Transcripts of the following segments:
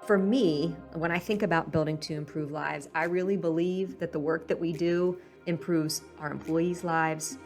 For me, when I think about building to improve lives, I really believe that the work that we do improves our employees' lives,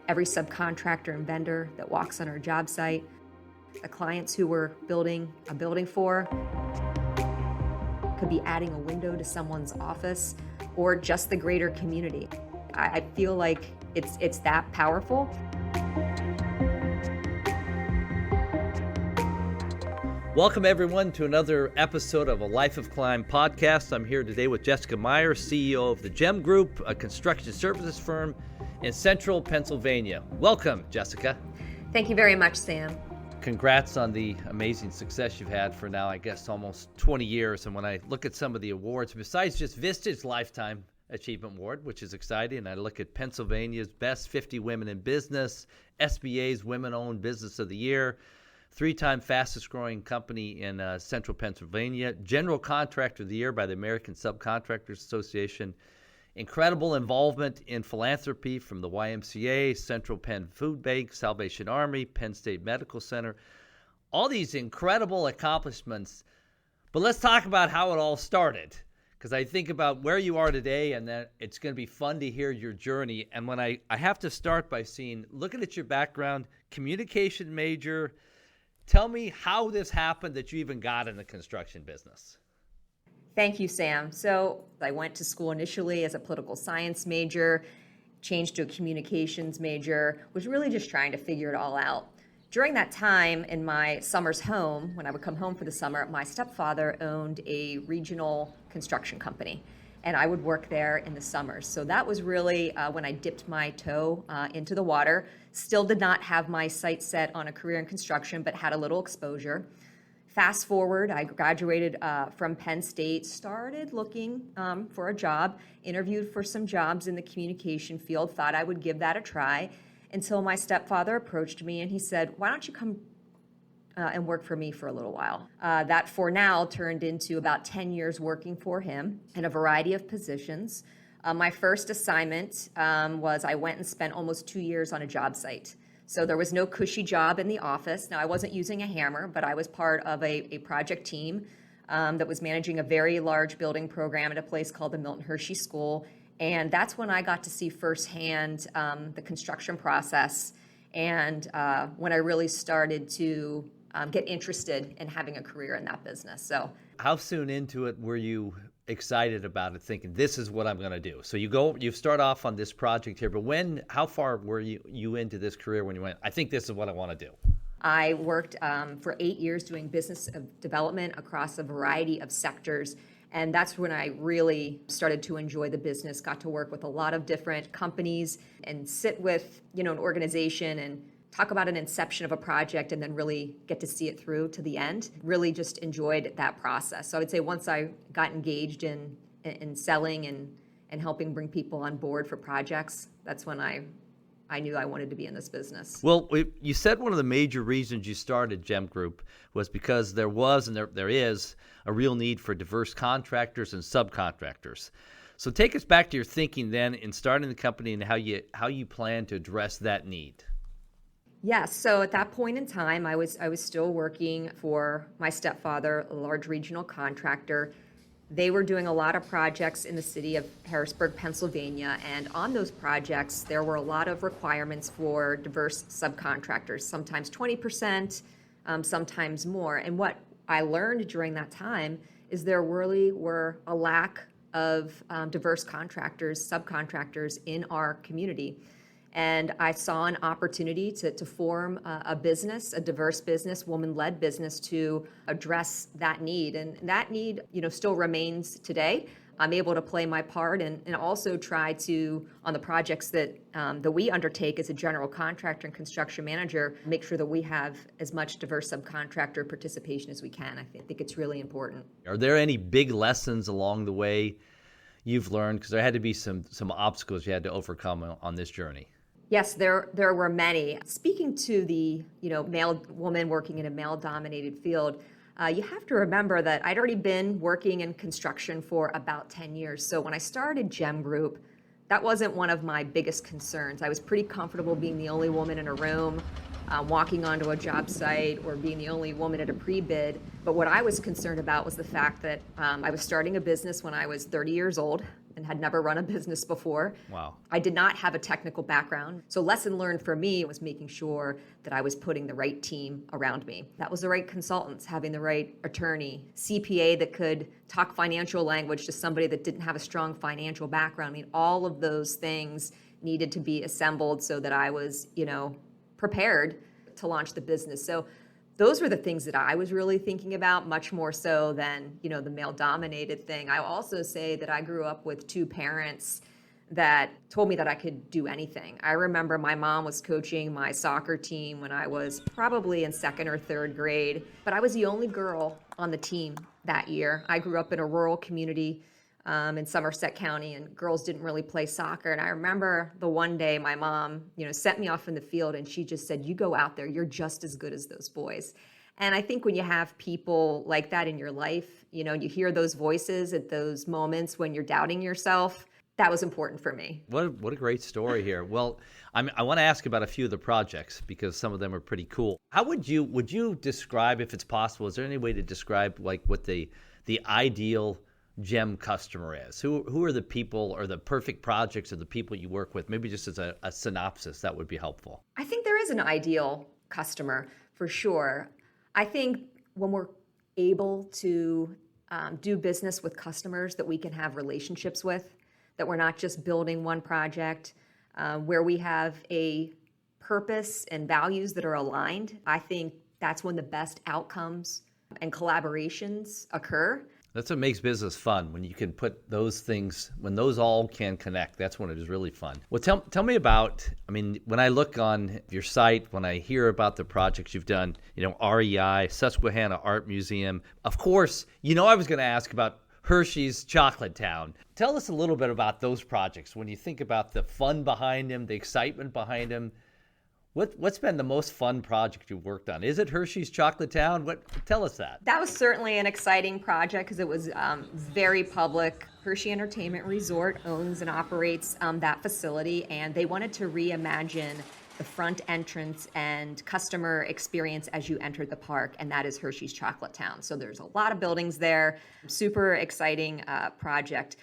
every subcontractor and vendor that walks on our job site, the clients who we're building a building for, could be adding a window to someone's office, or just the greater community. I feel like it's that powerful. Welcome, everyone, to another episode of A Life of Climb podcast. I'm here today with Jessica Meyers, CEO of the JEM Group, a construction services firm in central Pennsylvania. Welcome, Jessica. Thank you very much, Sam. Congrats on the amazing success you've had for now, I guess, almost 20 years. And when I look at some of the awards, besides just Vistage Lifetime Achievement Award, which is exciting, and I look at Pennsylvania's Best 50 Women in Business, SBA's Women-Owned Business of the Year, three-time fastest-growing company in central Pennsylvania, General Contractor of the Year by the American Subcontractors Association, incredible involvement in philanthropy from the YMCA, Central Penn Food Bank, Salvation Army, Penn State Medical Center, all these incredible accomplishments. But let's talk about how it all started, because I think about where you are today, and then it's going to be fun to hear your journey. And when I have to start by looking at your background, communication major. Tell me how this happened that you even got in the construction business. Thank you, Sam. So I went to school initially as a political science major, changed to a communications major, was really just trying to figure it all out. During that time in my summer's home, when I would come home for the summer, my stepfather owned a regional construction company, and I would work there in the summers. So that was really when I dipped my toe into the water. Still did not have my sights set on a career in construction, but had a little exposure. Fast forward, I graduated from Penn State, started looking for a job, interviewed for some jobs in the communication field, thought I would give that a try, until my stepfather approached me and he said, "Why don't you come and work for me for a little while?" That for now turned into about 10 years working for him in a variety of positions. My first assignment was I went and spent almost 2 years on a job site. So there was no cushy job in the office. Now, I wasn't using a hammer, but I was part of a project team that was managing a very large building program at a place called the Milton Hershey School. And that's when I got to see firsthand the construction process, and when I really started to get interested in having a career in that business. So, how soon into it were you excited about it, thinking this is what I'm going to do? So you start off on this project here, but how far were you into this career when you went, I think this is what I want to do? I worked for 8 years doing business development across a variety of sectors. And that's when I really started to enjoy the business, got to work with a lot of different companies and sit with, an organization and talk about an inception of a project and then really get to see it through to the end. Really just enjoyed that process. So I would say once I got engaged in selling and helping bring people on board for projects, that's when I knew I wanted to be in this business. Well, you said one of the major reasons you started JEM Group was because there was and there is a real need for diverse contractors and subcontractors. So take us back to your thinking then in starting the company and how you plan to address that need. Yes, so at that point in time, I was still working for my stepfather, a large regional contractor. They were doing a lot of projects in the city of Harrisburg, Pennsylvania, and on those projects, there were a lot of requirements for diverse subcontractors, sometimes 20%, sometimes more. And what I learned during that time is there really were a lack of diverse subcontractors in our community. And I saw an opportunity to form a business, a diverse business, woman-led business, to address that need. And that need, still remains today. I'm able to play my part and also try to, on the projects that we undertake as a general contractor and construction manager, make sure that we have as much diverse subcontractor participation as we can. I think it's really important. Are there any big lessons along the way you've learned? Because there had to be some obstacles you had to overcome on this journey. Yes, there were many. Speaking to the male woman working in a male-dominated field, you have to remember that I'd already been working in construction for about 10 years. So when I started JEM Group, that wasn't one of my biggest concerns. I was pretty comfortable being the only woman in a room. walking onto a job site or being the only woman at a pre-bid. But what I was concerned about was the fact that I was starting a business when I was 30 years old and had never run a business before. Wow. I did not have a technical background. So lesson learned for me was making sure that I was putting the right team around me. That was the right consultants, having the right attorney, CPA that could talk financial language to somebody that didn't have a strong financial background. I mean, all of those things needed to be assembled so that I was, prepared to launch the business. So those were the things that I was really thinking about, much more so than, the male-dominated thing. I also say that I grew up with two parents that told me that I could do anything. I remember my mom was coaching my soccer team when I was probably in second or third grade, but I was the only girl on the team that year. I grew up in a rural community in Somerset County, and girls didn't really play soccer. And I remember the one day my mom, sent me off in the field, and she just said, "You go out there, you're just as good as those boys." And I think when you have people like that in your life, you hear those voices at those moments when you're doubting yourself. That was important for me. What a great story here. Well, I want to ask about a few of the projects because some of them are pretty cool. How would you describe, if it's possible, is there any way to describe like what the ideal JEM customer is? Who are the people or the perfect projects or the people you work with? Maybe just as a synopsis, that would be helpful. I think there is an ideal customer for sure. I think when we're able to do business with customers that we can have relationships with, that we're not just building one project, where we have a purpose and values that are aligned, I think that's when the best outcomes and collaborations occur. That's what makes business fun, when you can put those things, when those all can connect, that's when it is really fun. Well, tell me about, when I look on your site, when I hear about the projects you've done, REI, Susquehanna Art Museum, of course, I was going to ask about Hershey's Chocolate Town. Tell us a little bit about those projects. When you think about the fun behind them, the excitement behind them, what's been the most fun project you've worked on? Is it Hershey's Chocolate Town? Tell us that. That was certainly an exciting project because it was very public. Hershey Entertainment Resort owns and operates that facility, and they wanted to reimagine the front entrance and customer experience as you enter the park, and that is Hershey's Chocolate Town. So there's a lot of buildings there, super exciting project.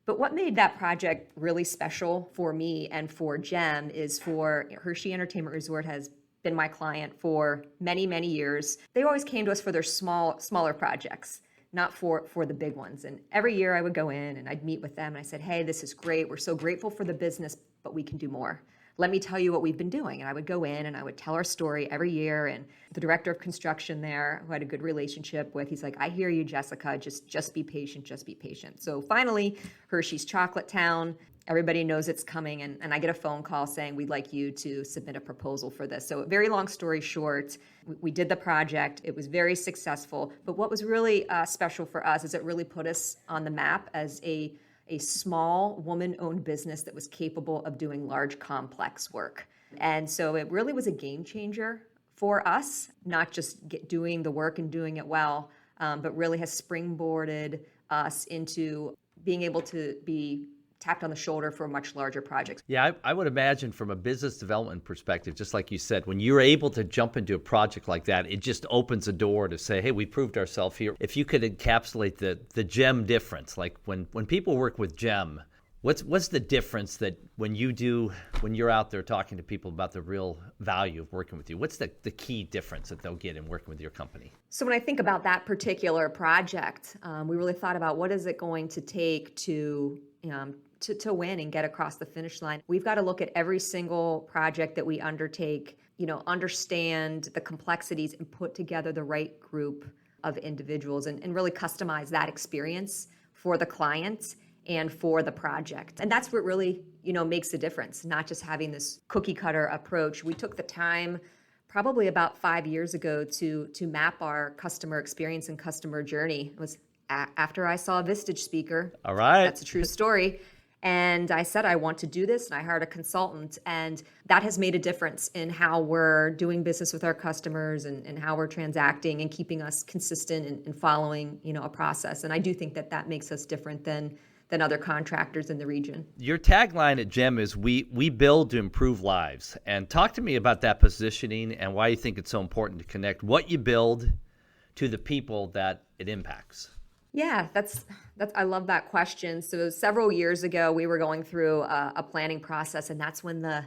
But what made that project really special for me and for JEM is for Hershey Entertainment Resort has been my client for many, many years. They always came to us for their smaller projects, not for the big ones. And every year I would go in and I'd meet with them and I said, "Hey, this is great. We're so grateful for the business, but we can do more. Let me tell you what we've been doing." And I would go in and I would tell our story every year. And the director of construction there, who I had a good relationship with, he's like, "I hear you, Jessica. Just be patient. Just be patient." So finally, Hershey's Chocolate Town, everybody knows it's coming. And I get a phone call saying, "We'd like you to submit a proposal for this." So very long story short, we did the project. It was very successful. But what was really special for us is it really put us on the map as a small woman-owned business that was capable of doing large, complex work. And so it really was a game changer for us, not just doing the work and doing it well, but really has springboarded us into being able to be tapped on the shoulder for much larger projects. Yeah, I would imagine from a business development perspective, just like you said, when you're able to jump into a project like that, it just opens a door to say, "Hey, we proved ourselves here." If you could encapsulate the JEM difference, like when people work with JEM, what's the difference that when you're out there talking to people about the real value of working with you, what's the key difference that they'll get in working with your company? So when I think about that particular project, we really thought about what is it going to take to win and get across the finish line. We've got to look at every single project that we undertake, understand the complexities and put together the right group of individuals and really customize that experience for the client and for the project. And that's what really, makes the difference, not just having this cookie cutter approach. We took the time probably about 5 years ago to map our customer experience and customer journey. It was after I saw a Vistage speaker. All right. That's a true story. And I said, I want to do this. And I hired a consultant. And that has made a difference in how we're doing business with our customers and how we're transacting and keeping us consistent and following, a process. And I do think that makes us different than than other contractors in the region. Your tagline at JEM is we build to improve lives. And talk to me about that positioning and why you think it's so important to connect what you build to the people that it impacts. Yeah, that's I love that question. So several years ago, we were going through a planning process, and that's when the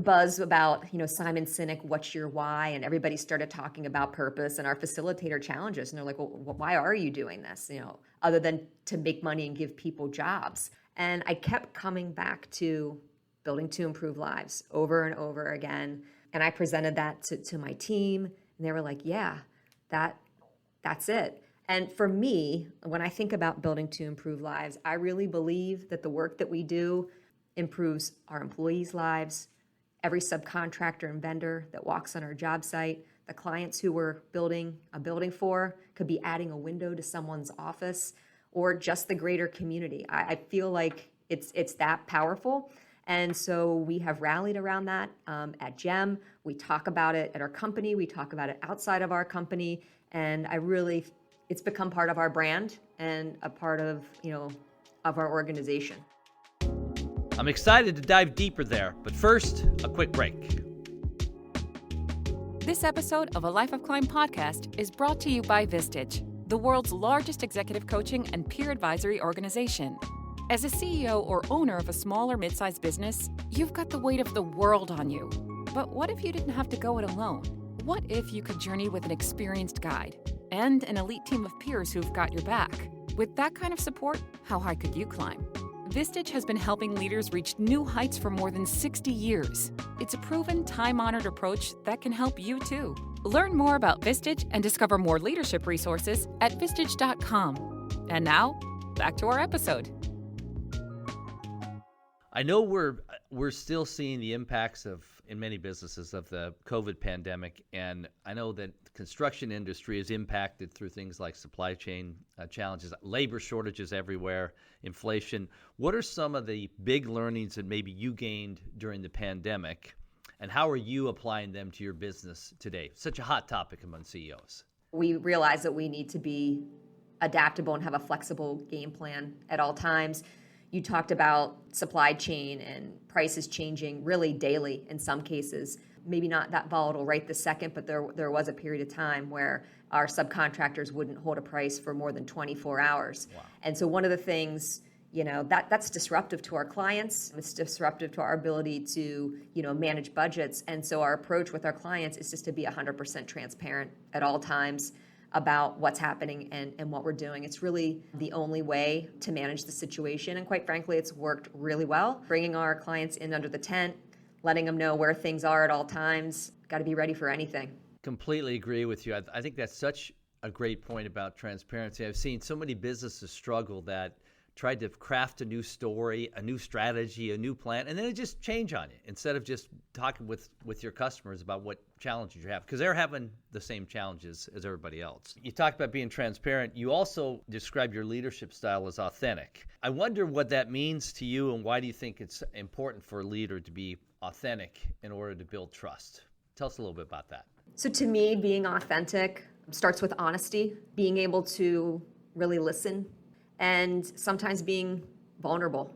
buzz about, Simon Sinek, what's your why? And everybody started talking about purpose, and our facilitator challenged us, and they're like, well, why are you doing this? Other than to make money and give people jobs. And I kept coming back to building to improve lives over and over again. And I presented that to my team, and they were like, yeah, that's it. And for me, when I think about building to improve lives, I really believe that the work that we do improves our employees' lives, every subcontractor and vendor that walks on our job site, the clients who we're building a building for could be adding a window to someone's office, or just the greater community. I feel like it's that powerful. And so we have rallied around that at JEM. We talk about it at our company. We talk about it outside of our company. And it's become part of our brand and a part of our organization. I'm excited to dive deeper there, but first, a quick break. This episode of A Life of Climb podcast is brought to you by Vistage, the world's largest executive coaching and peer advisory organization. As a CEO or owner of a small or mid-sized business, you've got the weight of the world on you. But what if you didn't have to go it alone? What if you could journey with an experienced guide and an elite team of peers who've got your back? With that kind of support, how high could you climb? Vistage has been helping leaders reach new heights for more than 60 years. It's a proven, time-honored approach that can help you too. Learn more about Vistage and discover more leadership resources at vistage.com. And now, back to our episode. I know we're still seeing the impacts in many businesses of the COVID pandemic, and I know that the construction industry is impacted through things like supply chain challenges, labor shortages everywhere, inflation. What are some of the big learnings that maybe you gained during the pandemic, and how are you applying them to your business today? Such a hot topic among CEOs. We realize that we need to be adaptable and have a flexible game plan at all times. You talked about supply chain and prices changing really daily in some cases. Maybe not that volatile right this second, but there was a period of time where our subcontractors wouldn't hold a price for more than 24 hours. Wow. And so one of the things, that's disruptive to our clients. It's disruptive to our ability to, manage budgets. And so our approach with our clients is just to be 100% transparent at all times about what's happening and what we're doing. It's really the only way to manage the situation. And quite frankly, it's worked really well. Bringing our clients in under the tent, letting them know where things are at all times. Got to be ready for anything. Completely agree with you. I think that's such a great point about transparency. I've seen so many businesses struggle that tried to craft a new story, a new strategy, a new plan, and then it just change on you instead of just talking with your customers about what challenges you have, because they're having the same challenges as everybody else. You talked about being transparent. You also describe your leadership style as authentic. I wonder what that means to you, and why do you think it's important for a leader to be authentic in order to build trust? Tell us a little bit about that. So to me, being authentic starts with honesty, being able to really listen, and sometimes being vulnerable.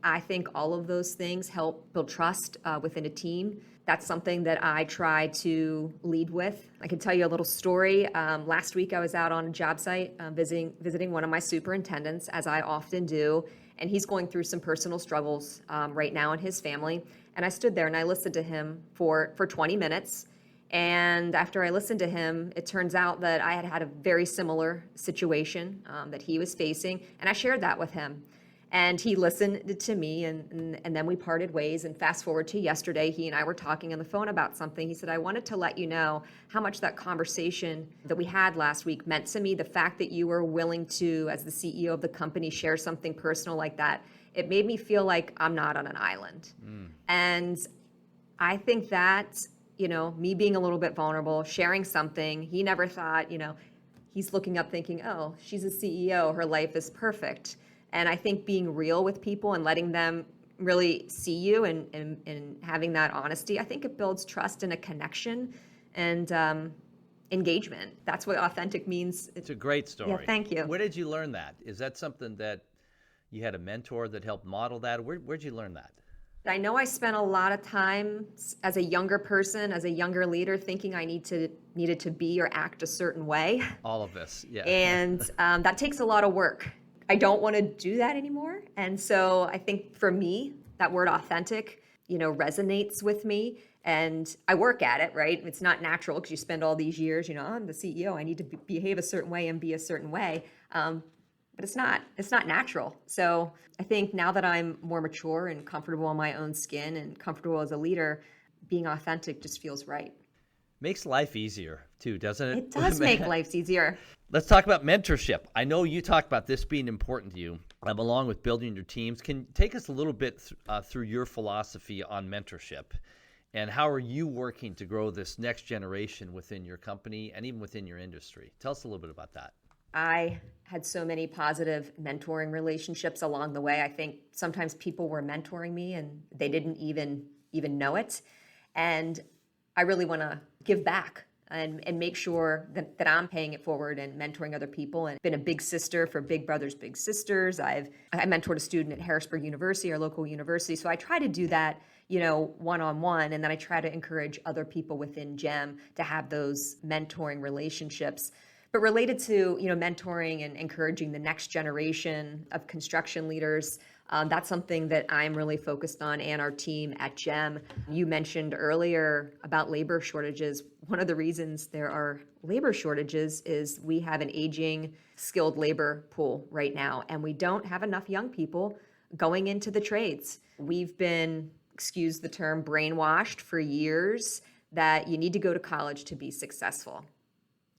I think all of those things help build trust within a team. That's something that I try to lead with. I can tell you a little story. Last week I was out on a job site visiting one of my superintendents, as I often do, and he's going through some personal struggles right now in his family. And I stood there and I listened to him for 20 minutes. And after I listened to him, it turns out that I had a very similar situation that he was facing, and I shared that with him. And he listened to me, and then we parted ways. And fast forward to yesterday, he and I were talking on the phone about something. He said, I wanted to let you know how much that conversation that we had last week meant to me. The fact that you were willing to, as the CEO of the company, share something personal like that, it made me feel like I'm not on an island. And I think that, me being a little bit vulnerable, sharing something, he never thought, he's looking up thinking, oh, she's a CEO, her life is perfect. And I think being real with people and letting them really see you and having that honesty, I think it builds trust and a connection and engagement. That's what authentic means. It's a great story. Yeah, thank you. Where did you learn that? Is that something that you had a mentor that helped model that. Where'd you learn that? I know I spent a lot of time as a younger person, as a younger leader, thinking I needed to be or act a certain way. All of us, yeah. And that takes a lot of work. I don't want to do that anymore. And so I think for me, that word authentic, resonates with me. And I work at it, right? It's not natural because you spend all these years, I'm the CEO, I need to behave a certain way and be a certain way. But it's not natural. So I think now that I'm more mature and comfortable in my own skin and comfortable as a leader, being authentic just feels right. Makes life easier too, doesn't it? It does make life easier. Let's talk about mentorship. I know you talk about this being important to you, along with building your teams. Can you take us a little bit through your philosophy on mentorship, and how are you working to grow this next generation within your company and even within your industry? Tell us a little bit about that. I had so many positive mentoring relationships along the way. I think sometimes people were mentoring me and they didn't even know it. And I really want to give back and make sure that I'm paying it forward and mentoring other people, and been a big sister for Big Brothers Big Sisters. I mentored a student at Harrisburg University, our local university. So I try to do that, one-on-one, and then I try to encourage other people within JEM to have those mentoring relationships. But related to, mentoring and encouraging the next generation of construction leaders, that's something that I'm really focused on, and our team at JEM. You mentioned earlier about labor shortages. One of the reasons there are labor shortages is we have an aging skilled labor pool right now, and we don't have enough young people going into the trades. We've been, excuse the term, brainwashed for years that you need to go to college to be successful.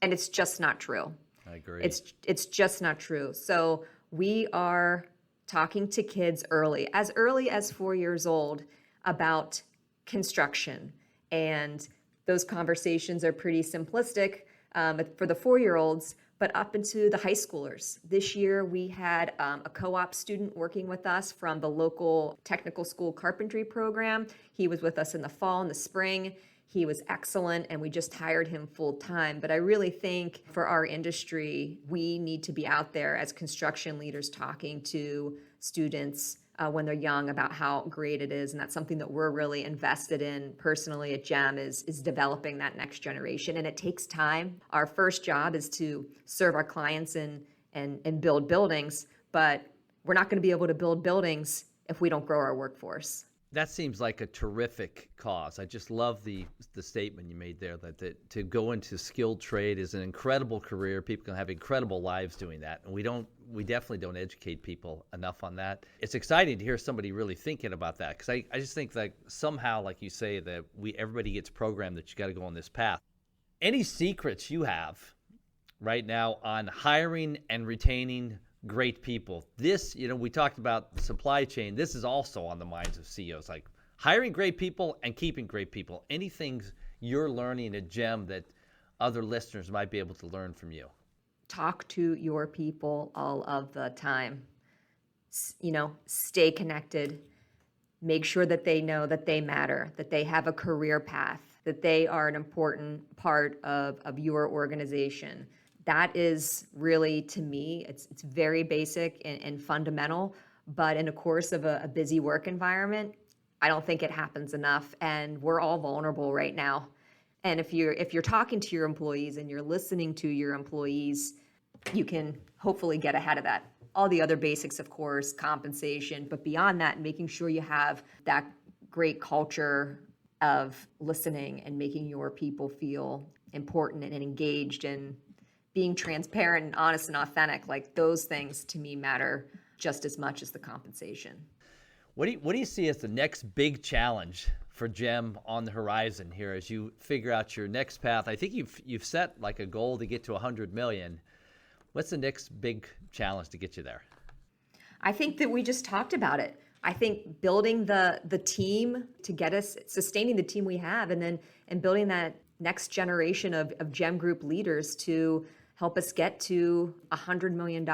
And it's just not true. I agree. It's just not true. So we are talking to kids early as 4 years old, about construction. And those conversations are pretty simplistic for the 4-year-olds, but up into the high schoolers. This year we had a co-op student working with us from the local technical school carpentry program. He was with us in the fall and the spring. He was excellent, and we just hired him full time. But I really think for our industry, we need to be out there as construction leaders talking to students when they're young about how great it is. And that's something that we're really invested in personally at JEM is developing that next generation. And it takes time. Our first job is to serve our clients and build buildings, but we're not going to be able to build buildings if we don't grow our workforce. That seems like a terrific cause. I just love the statement you made there that to go into skilled trade is an incredible career. People can have incredible lives doing that, and we definitely don't educate people enough on that. It's exciting to hear somebody really thinking about that, because I just think that somehow, like you say, that everybody gets programmed that you got to go on this path. Any secrets you have right now on hiring and retaining great people? This, we talked about supply chain. This is also on the minds of CEOs, like hiring great people and keeping great people. Any things you're learning at JEM that other listeners might be able to learn from you? Talk to your people all of the time. Stay connected. Make sure that they know that they matter, that they have a career path, that they are an important part of your organization. That is really, to me, it's very basic and fundamental, but in the course of a busy work environment, I don't think it happens enough, and we're all vulnerable right now. And if you're talking to your employees and you're listening to your employees, you can hopefully get ahead of that. All the other basics, of course, compensation, but beyond that, making sure you have that great culture of listening and making your people feel important and engaged, and being transparent and honest and authentic, like those things to me matter just as much as the compensation. What do you see as the next big challenge for JEM on the horizon here as you figure out your next path? I think you've set like a goal to get to 100 million. What's the next big challenge to get you there? I think that we just talked about it. I think building the team to get us, sustaining the team we have, and building that next generation of JEM Group leaders to help us get to $100 million.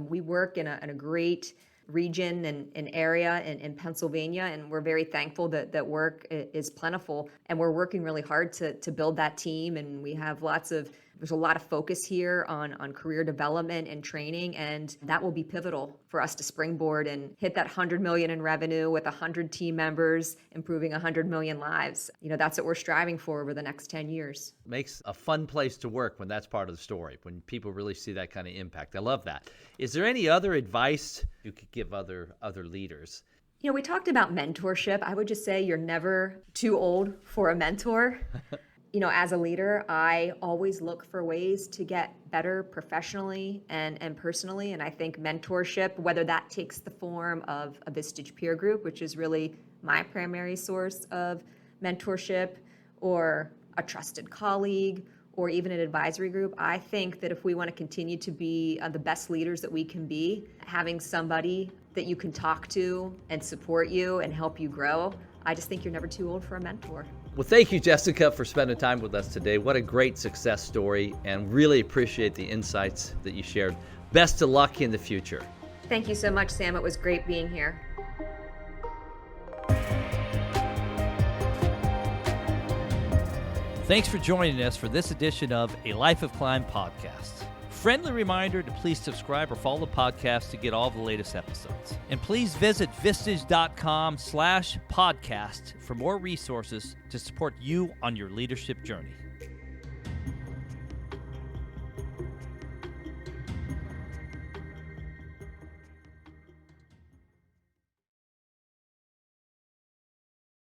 We work in a great region and area in Pennsylvania, and we're very thankful that work is plentiful, and we're working really hard to build that team, and we have lots of There's a lot of focus here on career development and training, and that will be pivotal for us to springboard and hit that 100 million in revenue with 100 team members, improving 100 million lives. That's what we're striving for over the next 10 years. Makes a fun place to work when that's part of the story, when people really see that kind of impact. I love that. Is there any other advice you could give other leaders? We talked about mentorship. I would just say you're never too old for a mentor. As a leader, I always look for ways to get better professionally and personally. And I think mentorship, whether that takes the form of a Vistage peer group, which is really my primary source of mentorship, or a trusted colleague, or even an advisory group, I think that if we want to continue to be the best leaders that we can be, having somebody that you can talk to and support you and help you grow, I just think you're never too old for a mentor. Well, thank you, Jessica, for spending time with us today. What a great success story, and really appreciate the insights that you shared. Best of luck in the future. Thank you so much, Sam. It was great being here. Thanks for joining us for this edition of A Life of Climb podcast. Friendly reminder to please subscribe or follow the podcast to get all the latest episodes. And please visit vistage.com/podcast for more resources to support you on your leadership journey.